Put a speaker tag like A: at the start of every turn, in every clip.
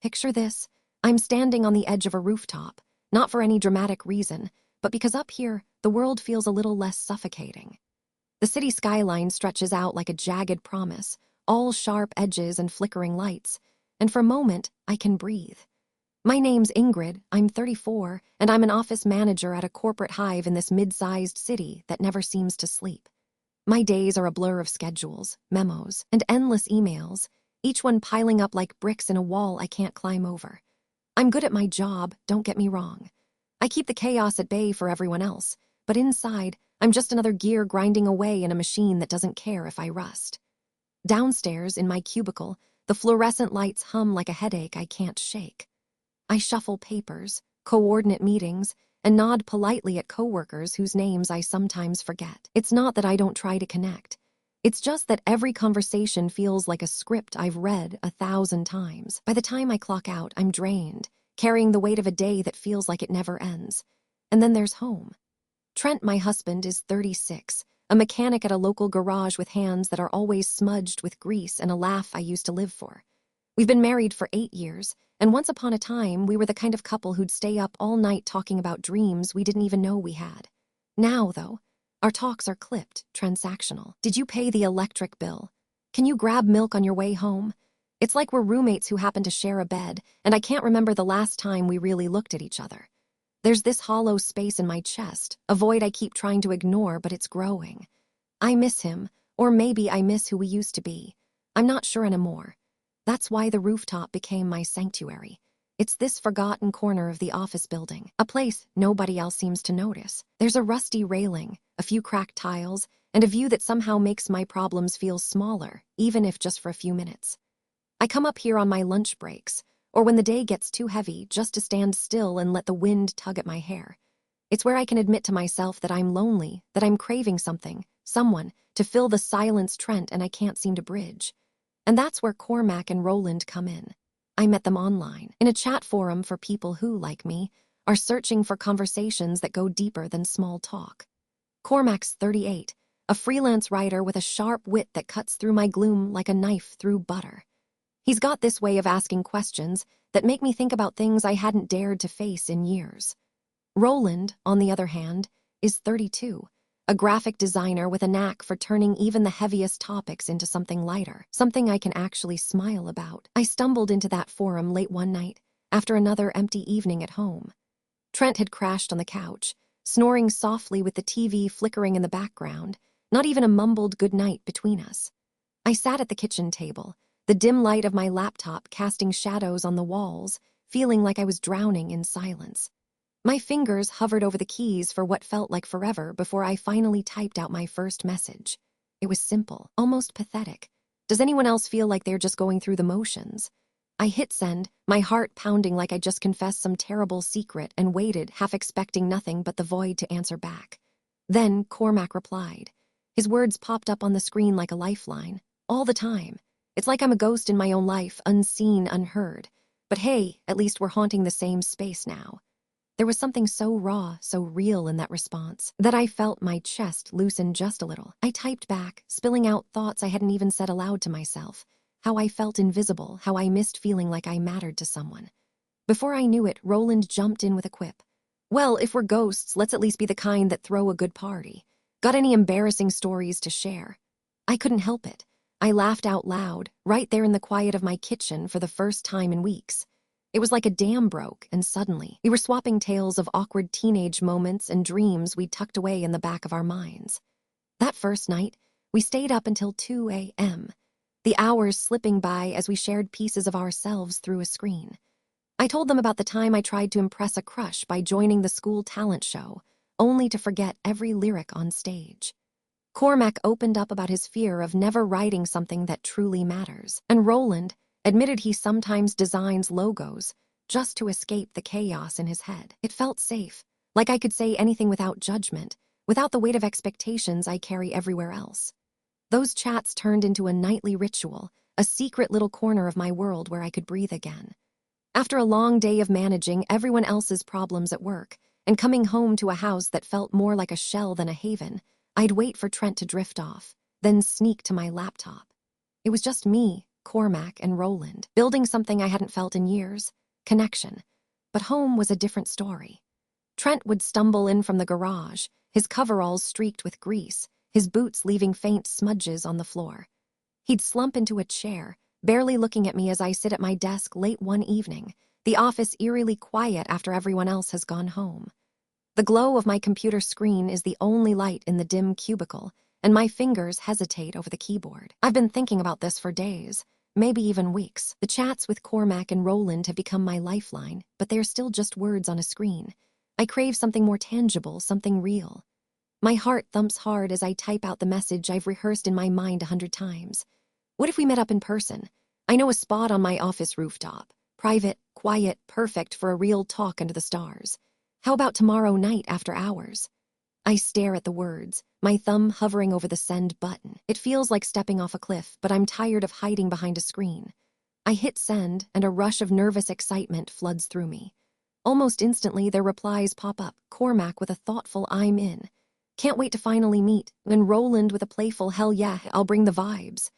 A: Picture this. I'm standing on the edge of a rooftop, not for any dramatic reason, but because up here, the world feels a little less suffocating. The city skyline stretches out like a jagged promise, all sharp edges and flickering lights, and for a moment, I can breathe. My name's Ingrid, I'm 34, and I'm an office manager at a corporate hive in this mid-sized city that never seems to sleep. My days are a blur of schedules, memos, and endless emails, each one piling up like bricks in a wall I can't climb over. I'm good at my job, don't get me wrong. I keep the chaos at bay for everyone else, but inside, I'm just another gear grinding away in a machine that doesn't care if I rust. Downstairs, in my cubicle, the fluorescent lights hum like a headache I can't shake. I shuffle papers, coordinate meetings, and nod politely at coworkers whose names I sometimes forget. It's not that I don't try to connect. It's just that every conversation feels like a script I've read 1,000 times. By the time I clock out, I'm drained, carrying the weight of a day that feels like it never ends. And then there's home. Trent, my husband, is 36, a mechanic at a local garage with hands that are always smudged with grease and a laugh I used to live for. We've been married for 8 years, and once upon a time, we were the kind of couple who'd stay up all night talking about dreams we didn't even know we had. Now, though, our talks are clipped, transactional. Did you pay the electric bill? Can you grab milk on your way home? It's like we're roommates who happen to share a bed, and I can't remember the last time we really looked at each other. There's this hollow space in my chest, a void I keep trying to ignore, but it's growing. I miss him, or maybe I miss who we used to be. I'm not sure anymore. That's why the rooftop became my sanctuary. It's this forgotten corner of the office building, a place nobody else seems to notice. There's a rusty railing, a few cracked tiles, and a view that somehow makes my problems feel smaller, even if just for a few minutes. I come up here on my lunch breaks, or when the day gets too heavy, just to stand still and let the wind tug at my hair. It's where I can admit to myself that I'm lonely, that I'm craving something, someone, to fill the silence Trent and I can't seem to bridge. And that's where Cormac and Roland come in. I met them online, in a chat forum for people who, like me, are searching for conversations that go deeper than small talk. Cormac's 38, a freelance writer with a sharp wit that cuts through my gloom like a knife through butter. He's got this way of asking questions that make me think about things I hadn't dared to face in years. Roland, on the other hand, is 32, a graphic designer with a knack for turning even the heaviest topics into something lighter, something I can actually smile about. I stumbled into that forum late one night, after another empty evening at home. Trent had crashed on the couch, snoring softly with the TV flickering in the background, not even a mumbled goodnight between us. I sat at the kitchen table, the dim light of my laptop casting shadows on the walls, feeling like I was drowning in silence. My fingers hovered over the keys for what felt like forever before I finally typed out my first message. It was simple, almost pathetic. Does anyone else feel like they're just going through the motions? I hit send, my heart pounding like I just confessed some terrible secret, and waited, half expecting nothing but the void to answer back. Then Cormac replied. His words popped up on the screen like a lifeline, all the time. It's like I'm a ghost in my own life, unseen, unheard. But hey, at least we're haunting the same space now. There was something so raw, so real in that response, that I felt my chest loosen just a little. I typed back, spilling out thoughts I hadn't even said aloud to myself. How I felt invisible, how I missed feeling like I mattered to someone. Before I knew it, Roland jumped in with a quip. Well, if we're ghosts, let's at least be the kind that throw a good party. Got any embarrassing stories to share? I couldn't help it. I laughed out loud, right there in the quiet of my kitchen for the first time in weeks. It was like a dam broke, and suddenly, we were swapping tales of awkward teenage moments and dreams we tucked away in the back of our minds. That first night, we stayed up until 2 a.m., the hours slipping by as we shared pieces of ourselves through a screen. I told them about the time I tried to impress a crush by joining the school talent show, only to forget every lyric on stage. Cormac opened up about his fear of never writing something that truly matters, and Roland admitted he sometimes designs logos just to escape the chaos in his head. It felt safe, like I could say anything without judgment, without the weight of expectations I carry everywhere else. Those chats turned into a nightly ritual, a secret little corner of my world where I could breathe again. After a long day of managing everyone else's problems at work, and coming home to a house that felt more like a shell than a haven, I'd wait for Trent to drift off, then sneak to my laptop. It was just me, Cormac and Roland, building something I hadn't felt in years, connection. But home was a different story. Trent would stumble in from the garage, his coveralls streaked with grease, his boots leaving faint smudges on the floor. He'd slump into a chair, barely looking at me as I sit at my desk late one evening, the office eerily quiet after everyone else has gone home. The glow of my computer screen is the only light in the dim cubicle, and my fingers hesitate over the keyboard. I've been thinking about this for days, maybe even weeks. The chats with Cormac and Roland have become my lifeline, but they're still just words on a screen. I crave something more tangible, something real. My heart thumps hard as I type out the message I've rehearsed in my mind 100 times. What if we met up in person? I know a spot on my office rooftop. Private, quiet, perfect for a real talk under the stars. How about tomorrow night after hours? I stare at the words, my thumb hovering over the send button. It feels like stepping off a cliff, but I'm tired of hiding behind a screen. I hit send, and a rush of nervous excitement floods through me. Almost instantly, their replies pop up, Cormac with a thoughtful "I'm in." Can't wait to finally meet, and Roland with a playful "hell yeah, I'll bring the vibes."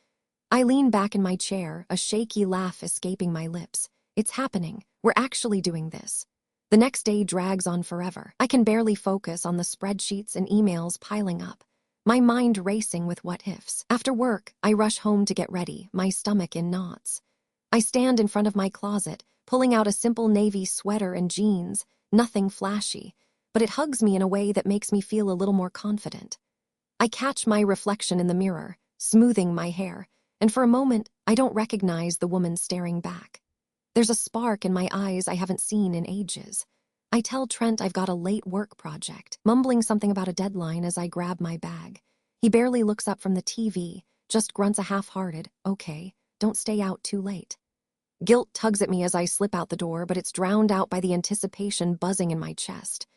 A: I lean back in my chair, a shaky laugh escaping my lips. It's happening. We're actually doing this. The next day drags on forever. I can barely focus on the spreadsheets and emails piling up, my mind racing with what-ifs. After work, I rush home to get ready, my stomach in knots. I stand in front of my closet, pulling out a simple navy sweater and jeans, nothing flashy, but it hugs me in a way that makes me feel a little more confident. I catch my reflection in the mirror, smoothing my hair, and for a moment, I don't recognize the woman staring back. There's a spark in my eyes I haven't seen in ages. I tell Trent I've got a late work project, mumbling something about a deadline as I grab my bag. He barely looks up from the TV, just grunts a half-hearted, "Okay, don't stay out too late." Guilt tugs at me as I slip out the door, but it's drowned out by the anticipation buzzing in my chest.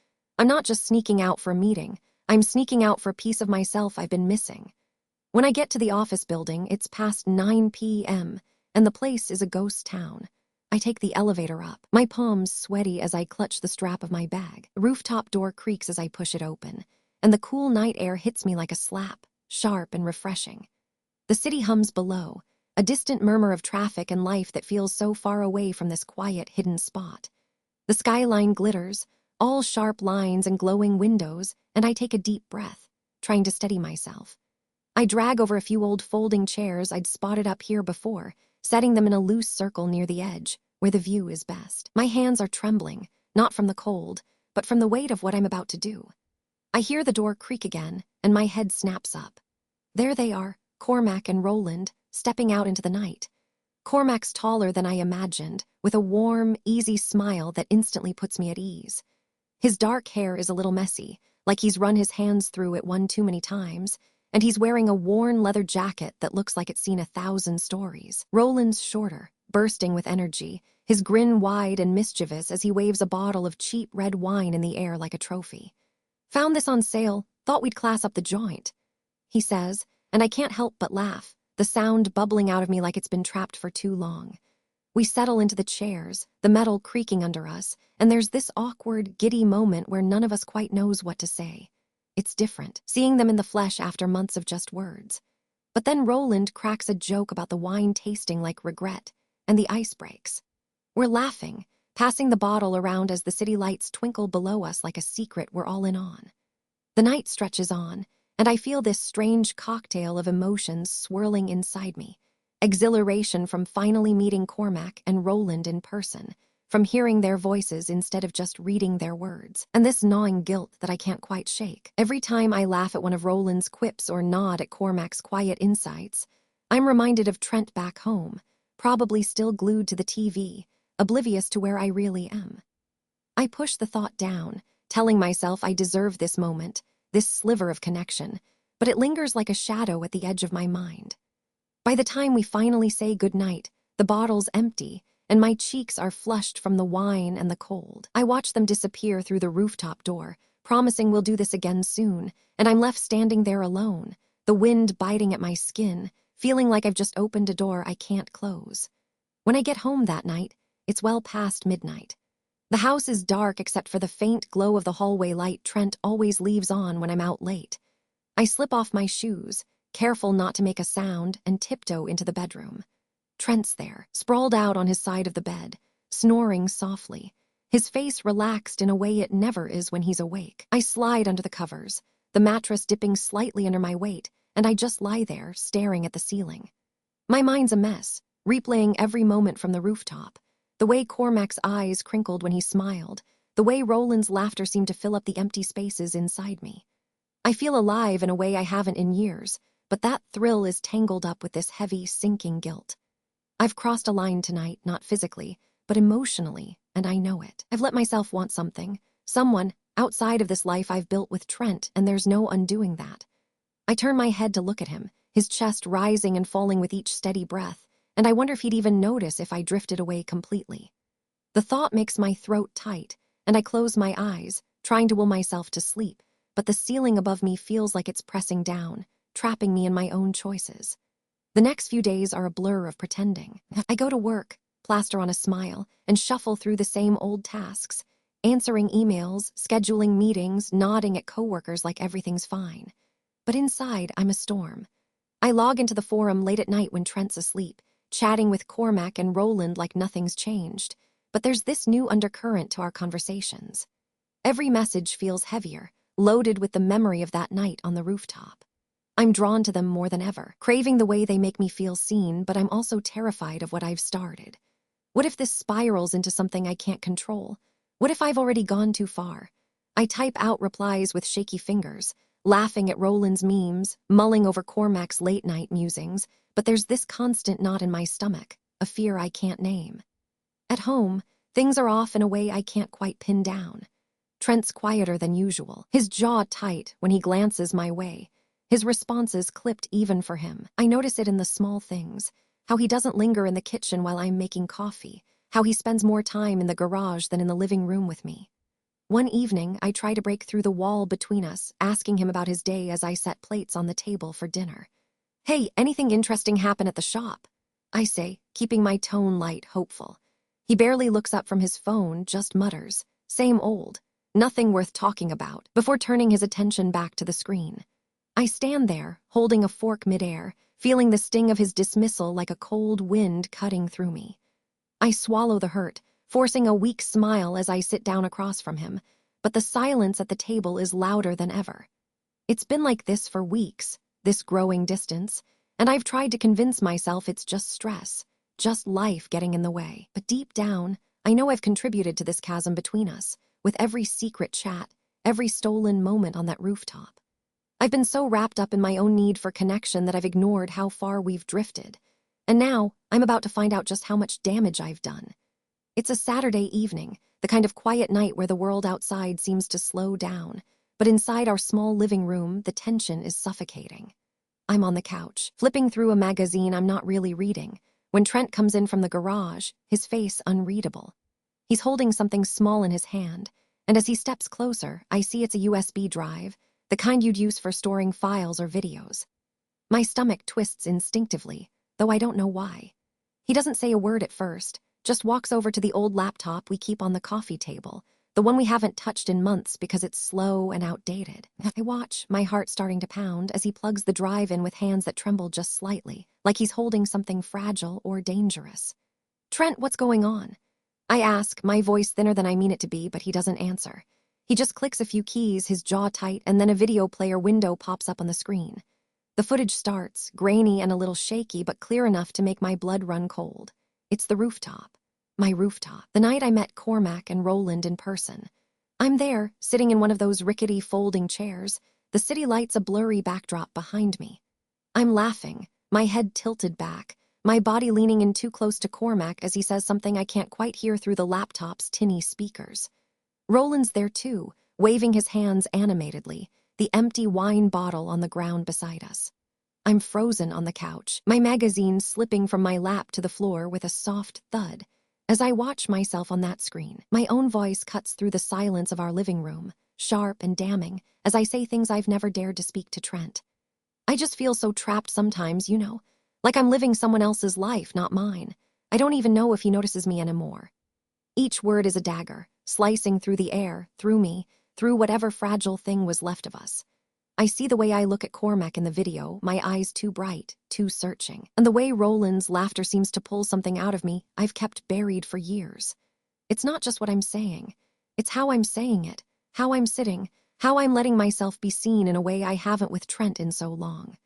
A: I'm not just sneaking out for a meeting, I'm sneaking out for a piece of myself I've been missing. When I get to the office building, it's past 9 p.m., and the place is a ghost town. I take the elevator up, my palms sweaty as I clutch the strap of my bag. The rooftop door creaks as I push it open, and the cool night air hits me like a slap, sharp and refreshing. The city hums below, a distant murmur of traffic and life that feels so far away from this quiet, hidden spot. The skyline glitters, all sharp lines and glowing windows, and I take a deep breath, trying to steady myself. I drag over a few old folding chairs I'd spotted up here before, setting them in a loose circle near the edge, where the view is best. My hands are trembling, not from the cold, but from the weight of what I'm about to do. I hear the door creak again, and my head snaps up. There they are, Cormac and Roland, stepping out into the night. Cormac's taller than I imagined, with a warm, easy smile that instantly puts me at ease. His dark hair is a little messy, like he's run his hands through it one too many times, and he's wearing a worn leather jacket that looks like it's seen 1,000 stories. Roland's shorter, bursting with energy, his grin wide and mischievous as he waves a bottle of cheap red wine in the air like a trophy. "Found this on sale, thought we'd class up the joint," he says, and I can't help but laugh, the sound bubbling out of me like it's been trapped for too long. We settle into the chairs, the metal creaking under us, and there's this awkward, giddy moment where none of us quite knows what to say. It's different, seeing them in the flesh after months of just words. But then Roland cracks a joke about the wine tasting like regret, and the ice breaks. We're laughing, passing the bottle around as the city lights twinkle below us like a secret we're all in on. The night stretches on, and I feel this strange cocktail of emotions swirling inside me. Exhilaration from finally meeting Cormac and Roland in person, from hearing their voices instead of just reading their words, and this gnawing guilt that I can't quite shake. Every time I laugh at one of Roland's quips or nod at Cormac's quiet insights, I'm reminded of Trent back home, probably still glued to the TV, oblivious to where I really am. I push the thought down, telling myself I deserve this moment, this sliver of connection, but it lingers like a shadow at the edge of my mind. By the time we finally say goodnight, the bottle's empty, and my cheeks are flushed from the wine and the cold. I watch them disappear through the rooftop door, promising we'll do this again soon, and I'm left standing there alone, the wind biting at my skin, feeling like I've just opened a door I can't close. When I get home that night, it's well past midnight. The house is dark except for the faint glow of the hallway light Trent always leaves on when I'm out late. I slip off my shoes, careful not to make a sound, and tiptoe into the bedroom. Trent's there, sprawled out on his side of the bed, snoring softly. His face relaxed in a way it never is when he's awake. I slide under the covers, the mattress dipping slightly under my weight, and I just lie there, staring at the ceiling. My mind's a mess, replaying every moment from the rooftop. The way Cormac's eyes crinkled when he smiled, the way Roland's laughter seemed to fill up the empty spaces inside me. I feel alive in a way I haven't in years, but that thrill is tangled up with this heavy, sinking guilt. I've crossed a line tonight, not physically, but emotionally, and I know it. I've let myself want something, someone, outside of this life I've built with Trent, and there's no undoing that. I turn my head to look at him, his chest rising and falling with each steady breath, and I wonder if he'd even notice if I drifted away completely. The thought makes my throat tight, and I close my eyes, trying to will myself to sleep, but the ceiling above me feels like it's pressing down, trapping me in my own choices. The next few days are a blur of pretending. I go to work, plaster on a smile, and shuffle through the same old tasks, answering emails, scheduling meetings, nodding at coworkers like everything's fine. But inside, I'm a storm. I log into the forum late at night when Trent's asleep, chatting with Cormac and Roland like nothing's changed. But there's this new undercurrent to our conversations. Every message feels heavier, loaded with the memory of that night on the rooftop. I'm drawn to them more than ever, craving the way they make me feel seen, but I'm also terrified of what I've started. What if this spirals into something I can't control? What if I've already gone too far? I type out replies with shaky fingers, laughing at Roland's memes, mulling over Cormac's late-night musings, but there's this constant knot in my stomach, a fear I can't name. At home, things are off in a way I can't quite pin down. Trent's quieter than usual, his jaw tight when he glances my way, his responses clipped even for him. I notice it in the small things, how he doesn't linger in the kitchen while I'm making coffee, how he spends more time in the garage than in the living room with me. One evening, I try to break through the wall between us, asking him about his day as I set plates on the table for dinner. "Hey, anything interesting happen at the shop?" I say, keeping my tone light, hopeful. He barely looks up from his phone, just mutters, "Same old, nothing worth talking about," before turning his attention back to the screen. I stand there, holding a fork midair, feeling the sting of his dismissal like a cold wind cutting through me. I swallow the hurt, forcing a weak smile as I sit down across from him, but the silence at the table is louder than ever. It's been like this for weeks, this growing distance, and I've tried to convince myself it's just stress, just life getting in the way. But deep down, I know I've contributed to this chasm between us, with every secret chat, every stolen moment on that rooftop. I've been so wrapped up in my own need for connection that I've ignored how far we've drifted. And now, I'm about to find out just how much damage I've done. It's a Saturday evening, the kind of quiet night where the world outside seems to slow down, but inside our small living room, the tension is suffocating. I'm on the couch, flipping through a magazine I'm not really reading, when Trent comes in from the garage, his face unreadable. He's holding something small in his hand, and as he steps closer, I see it's a USB drive, the kind you'd use for storing files or videos. My stomach twists instinctively, though I don't know why. He doesn't say a word at first, just walks over to the old laptop we keep on the coffee table, the one we haven't touched in months because it's slow and outdated. I watch, my heart starting to pound, as he plugs the drive in with hands that tremble just slightly, like he's holding something fragile or dangerous. "Trent, what's going on?" I ask, my voice thinner than I mean it to be, but he doesn't answer. He just clicks a few keys, his jaw tight, and then a video player window pops up on the screen. The footage starts, grainy and a little shaky, but clear enough to make my blood run cold. It's the rooftop. My rooftop. The night I met Cormac and Roland in person. I'm there, sitting in one of those rickety folding chairs, the city lights a blurry backdrop behind me. I'm laughing, my head tilted back, my body leaning in too close to Cormac as he says something I can't quite hear through the laptop's tinny speakers. Roland's there too, waving his hands animatedly, the empty wine bottle on the ground beside us. I'm frozen on the couch, my magazine slipping from my lap to the floor with a soft thud. As I watch myself on that screen, my own voice cuts through the silence of our living room, sharp and damning, as I say things I've never dared to speak to Trent. I just feel so trapped sometimes, like I'm living someone else's life, not mine. I don't even know if he notices me anymore. Each word is a dagger, slicing through the air, through me, through whatever fragile thing was left of us. I see the way I look at Cormac in the video, my eyes too bright, too searching. And the way Roland's laughter seems to pull something out of me I've kept buried for years. It's not just what I'm saying. It's how I'm saying it, how I'm sitting, how I'm letting myself be seen in a way I haven't with Trent in so long.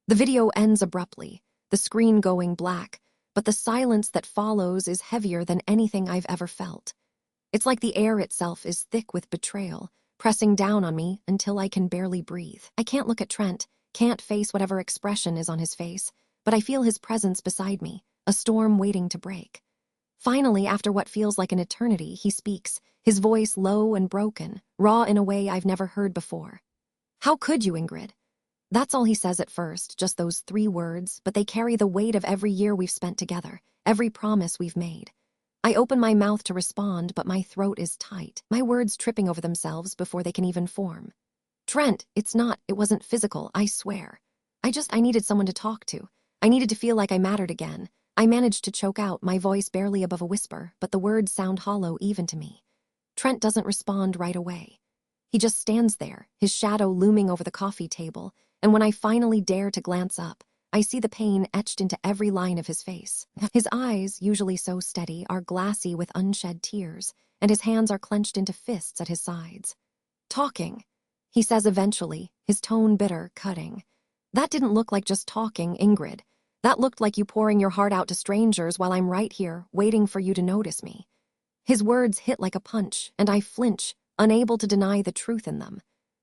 A: The video ends abruptly, the screen going black, but the silence that follows is heavier than anything I've ever felt. It's like the air itself is thick with betrayal, pressing down on me until I can barely breathe. I can't look at Trent, can't face whatever expression is on his face, but I feel his presence beside me, a storm waiting to break. Finally, after what feels like an eternity, he speaks, his voice low and broken, raw in a way I've never heard before. "How could you, Ingrid?" That's all he says at first, just those 3 words, but they carry the weight of every year we've spent together, every promise we've made. I open my mouth to respond, but my throat is tight, my words tripping over themselves before they can even form. "Trent, it wasn't physical, I swear. I needed someone to talk to. I needed to feel like I mattered again." I managed to choke out, my voice barely above a whisper, but the words sound hollow even to me. Trent doesn't respond right away. He just stands there, his shadow looming over the coffee table, and when I finally dare to glance up, I see the pain etched into every line of his face. His eyes, usually so steady, are glassy with unshed tears, and his hands are clenched into fists at his sides. "Talking," he says eventually, his tone bitter, cutting. "That didn't look like just talking, Ingrid. That looked like you pouring your heart out to strangers while I'm right here, waiting for you to notice me." His words hit like a punch, and I flinch, unable to deny the truth in them.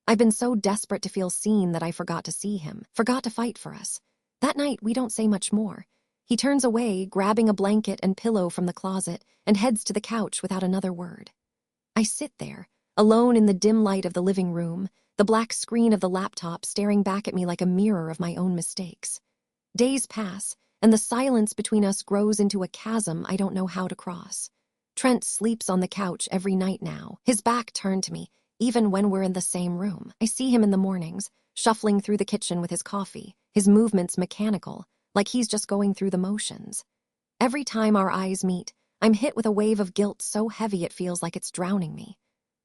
A: I've been so desperate to feel seen that I forgot to see him, forgot to fight for us. That night, we don't say much more. He turns away, grabbing a blanket and pillow from the closet, and heads to the couch without another word. I sit there, alone in the dim light of the living room, the black screen of the laptop staring back at me like a mirror of my own mistakes. Days pass, and the silence between us grows into a chasm I don't know how to cross. Trent sleeps on the couch every night now, his back turned to me, even when we're in the same room. I see him in the mornings, shuffling through the kitchen with his coffee, his movements mechanical, like he's just going through the motions. Every time our eyes meet, I'm hit with a wave of guilt so heavy it feels like it's drowning me.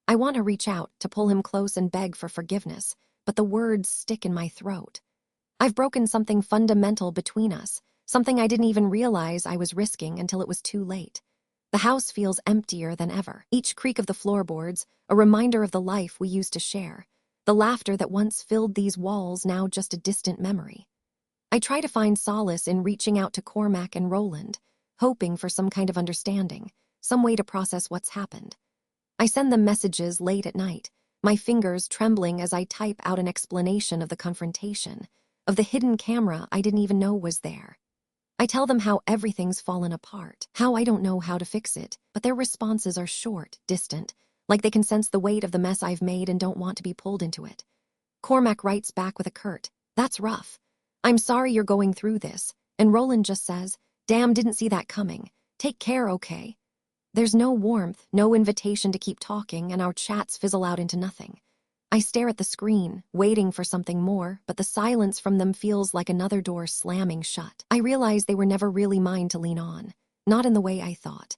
A: I want to reach out, to pull him close and beg for forgiveness, but the words stick in my throat. I've broken something fundamental between us, something I didn't even realize I was risking until it was too late. The house feels emptier than ever, each creak of the floorboards, a reminder of the life we used to share. The laughter that once filled these walls, now just a distant memory. I try to find solace in reaching out to Cormac and Roland, hoping for some kind of understanding, some way to process what's happened. I send them messages late at night, my fingers trembling as I type out an explanation of the confrontation, of the hidden camera I didn't even know was there. I tell them how everything's fallen apart, how I don't know how to fix it, but their responses are short, distant, like they can sense the weight of the mess I've made and don't want to be pulled into it. Cormac writes back with a curt, "That's rough. I'm sorry you're going through this," and Roland just says, "Damn, didn't see that coming. Take care, okay?" There's no warmth, no invitation to keep talking, and our chats fizzle out into nothing. I stare at the screen, waiting for something more, but the silence from them feels like another door slamming shut. I realize they were never really mine to lean on, not in the way I thought.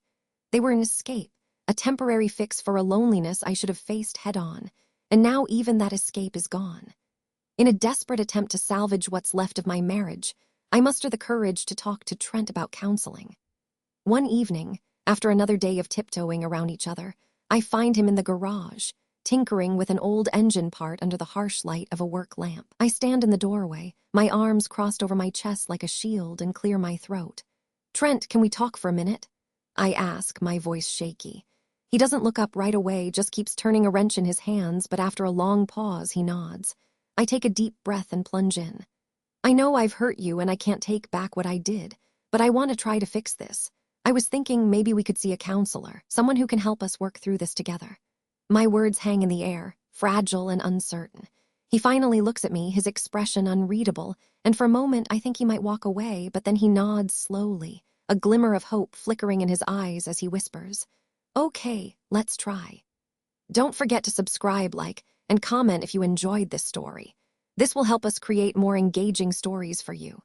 A: They were an escape, a temporary fix for a loneliness I should have faced head-on, and now even that escape is gone. In a desperate attempt to salvage what's left of my marriage, I muster the courage to talk to Trent about counseling. One evening, after another day of tiptoeing around each other, I find him in the garage, tinkering with an old engine part under the harsh light of a work lamp. I stand in the doorway, my arms crossed over my chest like a shield, and clear my throat. "Trent, can we talk for a minute?" I ask, my voice shaky. He doesn't look up right away, just keeps turning a wrench in his hands, but after a long pause, he nods. I take a deep breath and plunge in. "I know I've hurt you and I can't take back what I did, but I want to try to fix this. I was thinking maybe we could see a counselor, someone who can help us work through this together." My words hang in the air, fragile and uncertain. He finally looks at me, his expression unreadable, and for a moment I think he might walk away, but then he nods slowly, a glimmer of hope flickering in his eyes as he whispers, "Okay, let's try." Don't forget to subscribe, like, and comment if you enjoyed this story. This will help us create more engaging stories for you.